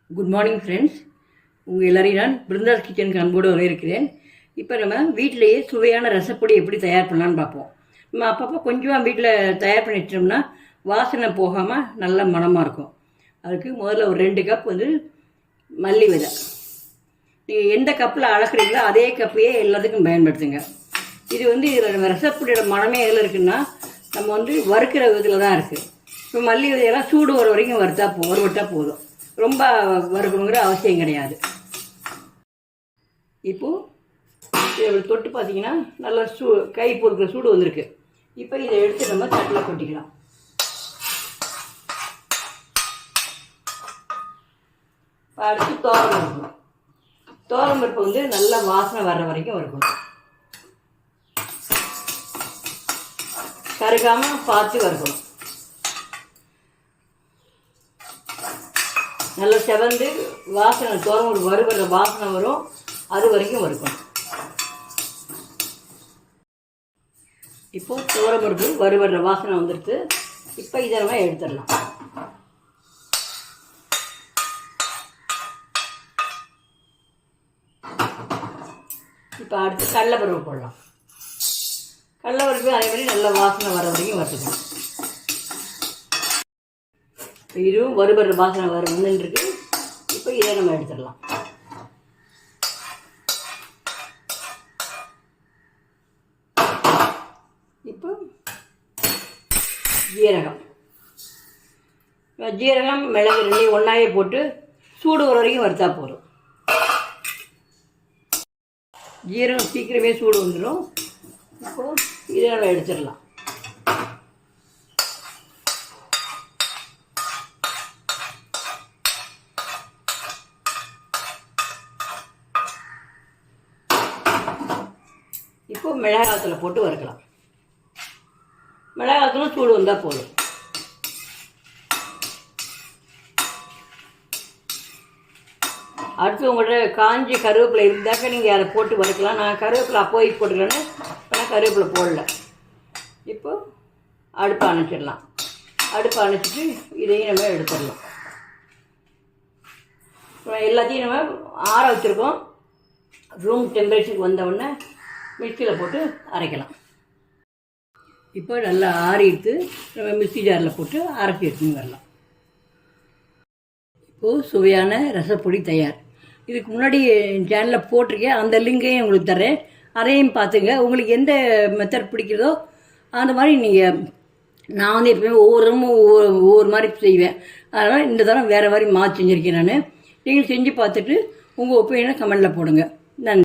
Good morning friends. உங்கள் எல்லாரையும் நான் பிருந்தாஸ் கிச்சனுக்கு அன்போடு வரவேற்கிறேன். இப்போ நம்ம வீட்டிலேயே சுவையான ரசப்பொடி எப்படி தயார் பண்ணலான்னு பார்ப்போம். நம்ம அப்பப்போ கொஞ்சமாக வீட்டில் தயார் பண்ணி வச்சோம்னா வாசனை போகாமல் நல்ல மணமாக இருக்கும். அதுக்கு முதல்ல ஒரு 2 கப் மல்லி விதை. நீங்கள் எந்த கப்பில் அளக்குறீங்களோ அதே கப்பையே எல்லாத்துக்கும் பயன்படுத்துங்க. இது இதில் ரசப்பொடியோட மனமே எதில் இருக்குன்னா நம்ம வறுக்கிற விதத்தில் தான் இருக்குது. இப்போ மல்லி விதையெல்லாம் சூடு வர வரைக்கும் வறுவிட்டால் போதும். ரொம்ப வறுக்கணுங்கிற அவசியம் கிடையாது. இப்போது இதை தொட்டு பார்த்தீங்கன்னா நல்லா கை பொறுக்கிற சூடு வந்திருக்கு. இப்போ இதை எடுத்து நம்ம தட்டில் கொட்டிக்கலாம். அடுத்து தோரம் பருப்பு நல்லா வாசனை வர்ற வரைக்கும் வறுக்கணும். கருகாமல் பார்த்து வறுக்கணும். நல்லா செவந்து வாசனை தோரம் வறுவர வாசனை வரும், அது வரைக்கும் வறுக்கணும். இப்போ தோரம்பருப்பு வறுவர வாசனை வந்துடுது. இப்போ இதை நம்ம எடுத்துடலாம். இப்போ அடுத்து கடலைப்பருப்பு போடலாம். கடலைப்பருப்பு அதே மாதிரி நல்ல வாசனை வர வரைக்கும் வறுத்துக்கணும். இதுவும் வறுபடுற வாசனை வந்துருக்கு. இப்போ இதை நம்ம எடுத்துடலாம். இப்போ ஜீரகம் மிளகு 2 ஒன்றாவே போட்டு சூடு வர வரைக்கும் வறுத்தா போதும். ஜீரகம் சீக்கிரமே சூடு வந்துடும். இப்போது இதை நம்ம எடுத்துடலாம். இப்போ மிளகாத்தூளை போட்டு வறுக்கலாம். மிளகாத்தூளும் சூடு வந்தால் போதும். அடுத்து உங்கள்கிட்ட காஞ்சி கருவேப்பிலை இருந்தாக்க நீங்கள் அதை போட்டு வறுக்கலாம். நான் கருவேப்பிலை அப்போய் போட்டுக்கலன்னு ஆனால் கருவேப்பிலை போடல. இப்போ அடுப்பை அணைச்சிடலாம். அடுப்பை அணைச்சிட்டு இதையும் நம்ம எடுத்துடலாம். எல்லாத்தையும் நம்ம ஆற வச்சுருக்கோம். ரூம் டெம்பரேச்சருக்கு வந்தவுடனே மிக்சியில் போட்டு அரைக்கலாம். இப்போ நல்லா ஆறிட்டு நம்ம மிக்சி ஜாரில் போட்டு அரைச்சி எடுத்துன்னு வரலாம். இப்போது சுவையான ரசப்பொடி தயார். இதுக்கு முன்னாடி சேனலில் போட்டிருக்கேன், அந்த லிங்கையும் உங்களுக்கு தரேன். அதையும் பார்த்துங்க. உங்களுக்கு எந்த மெத்தட் பிடிக்கிறதோ அந்த மாதிரி நீங்கள். நான் எப்பவுமே ஒவ்வொரு மாதிரி செய்வேன். அதனால் இந்த தரம் வேறு மாதிரி மாற்றி செஞ்சுருக்கேன் நான். நீங்கள் செஞ்சு பார்த்துட்டு உங்கள் ஒப்பீனியனை கமெண்டில் போடுங்க. நன்றி.